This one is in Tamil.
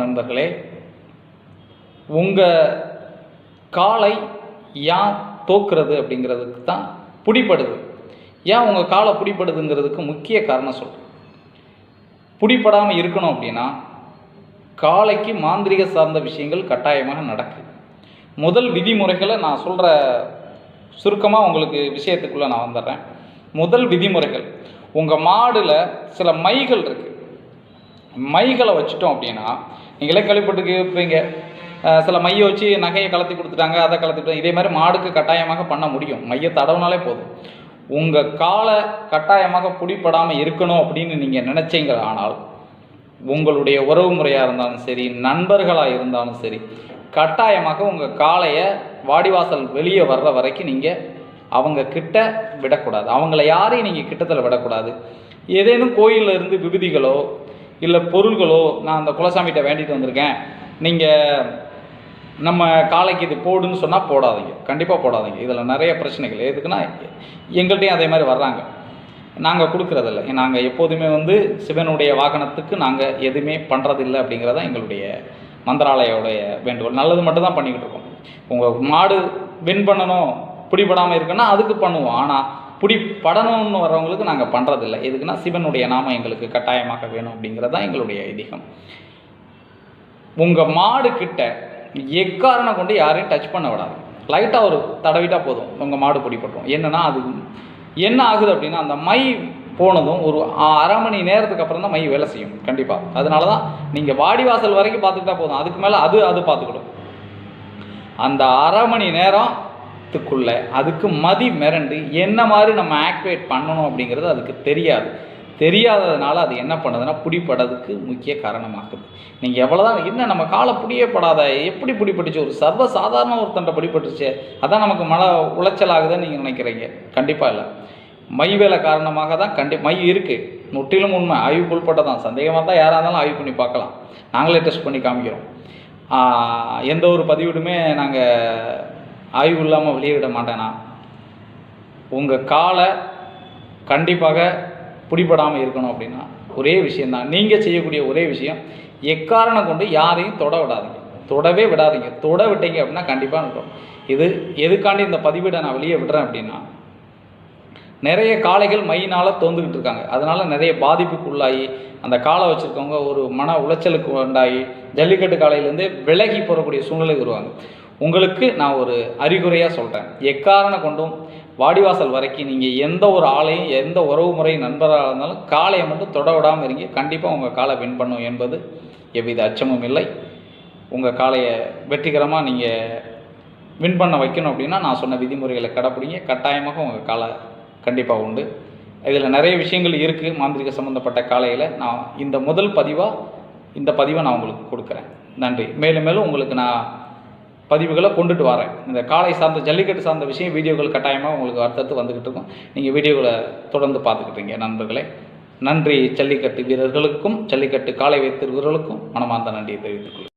நண்பர்களே. உங்கள் காலை ஏன் தோக்குறது அப்படிங்கிறதுக்கு தான் பிடிப்படுது. ஏன் உங்கள் காலை பிடிப்படுதுங்கிறதுக்கு முக்கிய காரணம் சொல்கிறேன். பிடிப்படாமல் இருக்கணும் அப்படின்னா காலைக்கு மாந்திரிக சார்ந்த விஷயங்கள் கட்டாயமாக நடக்குது. முதல் விதிமுறைகளை நான் சொல்கிற சுருக்கமாக உங்களுக்கு விஷயத்துக்குள்ளே நான் வந்துடுறேன். முதல் விதிமுறைகள், உங்கள் மாடில் சில மைகள் இருக்குது. மைகளை வச்சுட்டோம் அப்படின்னா, நீங்களே கழிப்பட்டுக்கு இருப்பீங்க, சில மையை வச்சு நகையை கலத்தி கொடுத்துட்டாங்க, அதை கலத்திட்டு, இதே மாதிரி மாடுக்கு கட்டாயமாக பண்ண முடியும். மையை தடவுனாலே போதும். உங்கள் காலை கட்டாயமாக பிடிப்படாமல் இருக்கணும் அப்படின்னு நீங்கள் நினச்சிங்க. ஆனால் உங்களுடைய உறவு முறையாக இருந்தாலும் சரி, நண்பர்களாக இருந்தாலும் சரி, கட்டாயமாக உங்கள் காலையை வாடிவாசல் வெளியே வர்ற வரைக்கும் நீங்கள் அவங்க கிட்ட விடக்கூடாது. அவங்கள யாரையும் நீங்கள் கிட்டத்தில் விடக்கூடாது. ஏதேனும் கோயிலில் இருந்து விபூதிகளோ இல்லை பொருள்களோ, நான் அந்த குலசாமிகிட்ட வேண்டிட்டு வந்திருக்கேன், நீங்கள் நம்ம காலைக்கு இது போடுன்னு சொன்னால் போடாதீங்க, கண்டிப்பாக போடாதீங்க. இதில் நிறைய பிரச்சனைகள். எதுக்குன்னா, எங்கள்கிட்டையும் அதே மாதிரி வர்றாங்க. நாங்கள் கொடுக்குறதில்ல. நாங்கள் எப்போதுமே சிவனுடைய வாகனத்துக்கு நாங்கள் எதுவுமே பண்ணுறதில்லை அப்படிங்கிறதான் எங்களுடைய மந்திராலயோடைய வேண்டுகோள். நல்லது மட்டும் தான் பண்ணிக்கிட்டு இருக்கோம். உங்கள் மாடு வின் பண்ணணும், பிடிபடாமல் இருக்குன்னா அதுக்கு பண்ணுவோம். ஆனால் பிடிப்படணும்னு வர்றவங்களுக்கு நாங்கள் பண்ணுறதில்லை. எதுக்குன்னா, சிவனுடைய நாமம் எங்களுக்கு கட்டாயமாக வேணும் அப்படிங்கிறதான் எங்களுடைய ஐதீகம். உங்கள் மாடு கிட்ட எக்காரணம் கொண்டு யாரையும் டச் பண்ண விடாது. லைட்டாக ஒரு தடவிட்டால் போதும், உங்கள் மாடு பிடிப்பட்டுரும். என்னென்னா, அது என்ன ஆகுது அப்படின்னா, அந்த மை போனதும் ஒரு அரை மணி நேரத்துக்கு அப்புறம் தான் மை வேலை செய்யும் கண்டிப்பாக. அதனால தான் நீங்கள் வாடிவாசல் வரைக்கும் பார்த்துக்கிட்டா போதும், அதுக்கு மேலே அது பார்த்துக்கிடும். அந்த அரை மணி நேரத்துக்குள்ளே அதுக்கு மதி மிரண்டு என்ன மாதிரி நம்ம ஆக்டிவேட் பண்ணணும் அப்படிங்கிறது அதுக்கு தெரியாததுனால அது என்ன பண்ணுதுன்னா பிடிப்படதுக்கு முக்கிய காரணமாகுது. நீங்கள் எவ்வளோதான் என்ன நம்ம காலை பிடியப்படாத, எப்படி பிடிப்பட்டுச்சு, ஒரு சர்வ சாதாரண ஒருத்தன்ட்ட பிடிப்பட்டுச்சு, அதான் நமக்கு மன உளைச்சல் ஆகுதுன்னு நீங்கள் நினைக்கிறீங்க. கண்டிப்பாக இல்லை. மை வேலை காரணமாக தான் மை இருக்குது, முற்றிலும் உண்மை, ஆய்வுக்கு உட்பட்டதான். சந்தேகமாக தான் யாராக இருந்தாலும் ஆய்வு பண்ணி பார்க்கலாம். நாங்களே டெஸ்ட் பண்ணி காமிக்கிறோம். எந்த ஒரு பதிவிடுமே நாங்கள் ஆய்வு இல்லாமல் வெளியிட மாட்டேன்னா. உங்கள் காலை கண்டிப்பாக பிடிபடாமல் இருக்கணும் அப்படின்னா ஒரே விஷயந்தான், நீங்கள் செய்யக்கூடிய ஒரே விஷயம், எக்காரணம் கொண்டு யாரையும் தொடவே விடாதீங்க. தொட விட்டீங்க அப்படின்னா கண்டிப்பாக இருக்கும். இது எதுக்காண்டி இந்த பதிவிட நான் வெளியே விடுறேன் அப்படின்னா, நிறைய காளைகள் மையினால் தோந்துக்கிட்டு இருக்காங்க. அதனால் நிறைய பாதிப்புக்கு உள்ளாகி அந்த காளை வச்சுருக்கவங்க ஒரு மன உளைச்சலுக்கு உண்டாகி ஜல்லிக்கட்டு காளையிலேருந்து விலகி போகக்கூடிய சூழ்நிலை வருவாங்க. உங்களுக்கு நான் ஒரு அறிகுறையாக சொல்கிறேன், எக்காரணம் கொண்டும் வாடிவாசல் வரைக்கும் நீங்கள் எந்த ஒரு ஆளையும், எந்த உறவு முறை நண்பராக இருந்தாலும் காளையை மட்டும் தொட விடாமல் இருங்க. கண்டிப்பாக உங்கள் காலை வின் பண்ணும் என்பது எவ்வித அச்சமும் இல்லை. உங்கள் காளையை வெற்றிகரமாக நீங்கள் வின் பண்ண வைக்கணும் அப்படின்னா நான் சொன்ன விதிமுறைகளை கடைப்பிடிங்க. கட்டாயமாக உங்கள் காலை கண்டிப்பாக உண்டு. இதில் நிறைய விஷயங்கள் இருக்குது மாந்திரிக சம்மந்தப்பட்ட காலையில். நான் இந்த முதல் இந்த பதிவை நான் உங்களுக்கு கொடுக்குறேன். நன்றி. மேலும் உங்களுக்கு நான் பதிவுகளை கொண்டுட்டு வரேன். இந்த காளை சார்ந்த ஜல்லிக்கட்டு சார்ந்த விஷயம் வீடியோக்கள் கட்டாயமாக உங்களுக்கு அடுத்தடுத்து வந்துக்கிட்டு இருக்கும். நீங்கள் வீடியோகளை தொடர்ந்து பார்த்துக்கிட்டீங்க நண்பர்களே. நன்றி. ஜல்லிக்கட்டு வீரர்களுக்கும் ஜல்லிக்கட்டு காளை வைத்திருக்கிறவர்களுக்கும் மனமார்ந்த நன்றியை தெரிவித்துக் கொள்கிறேன்.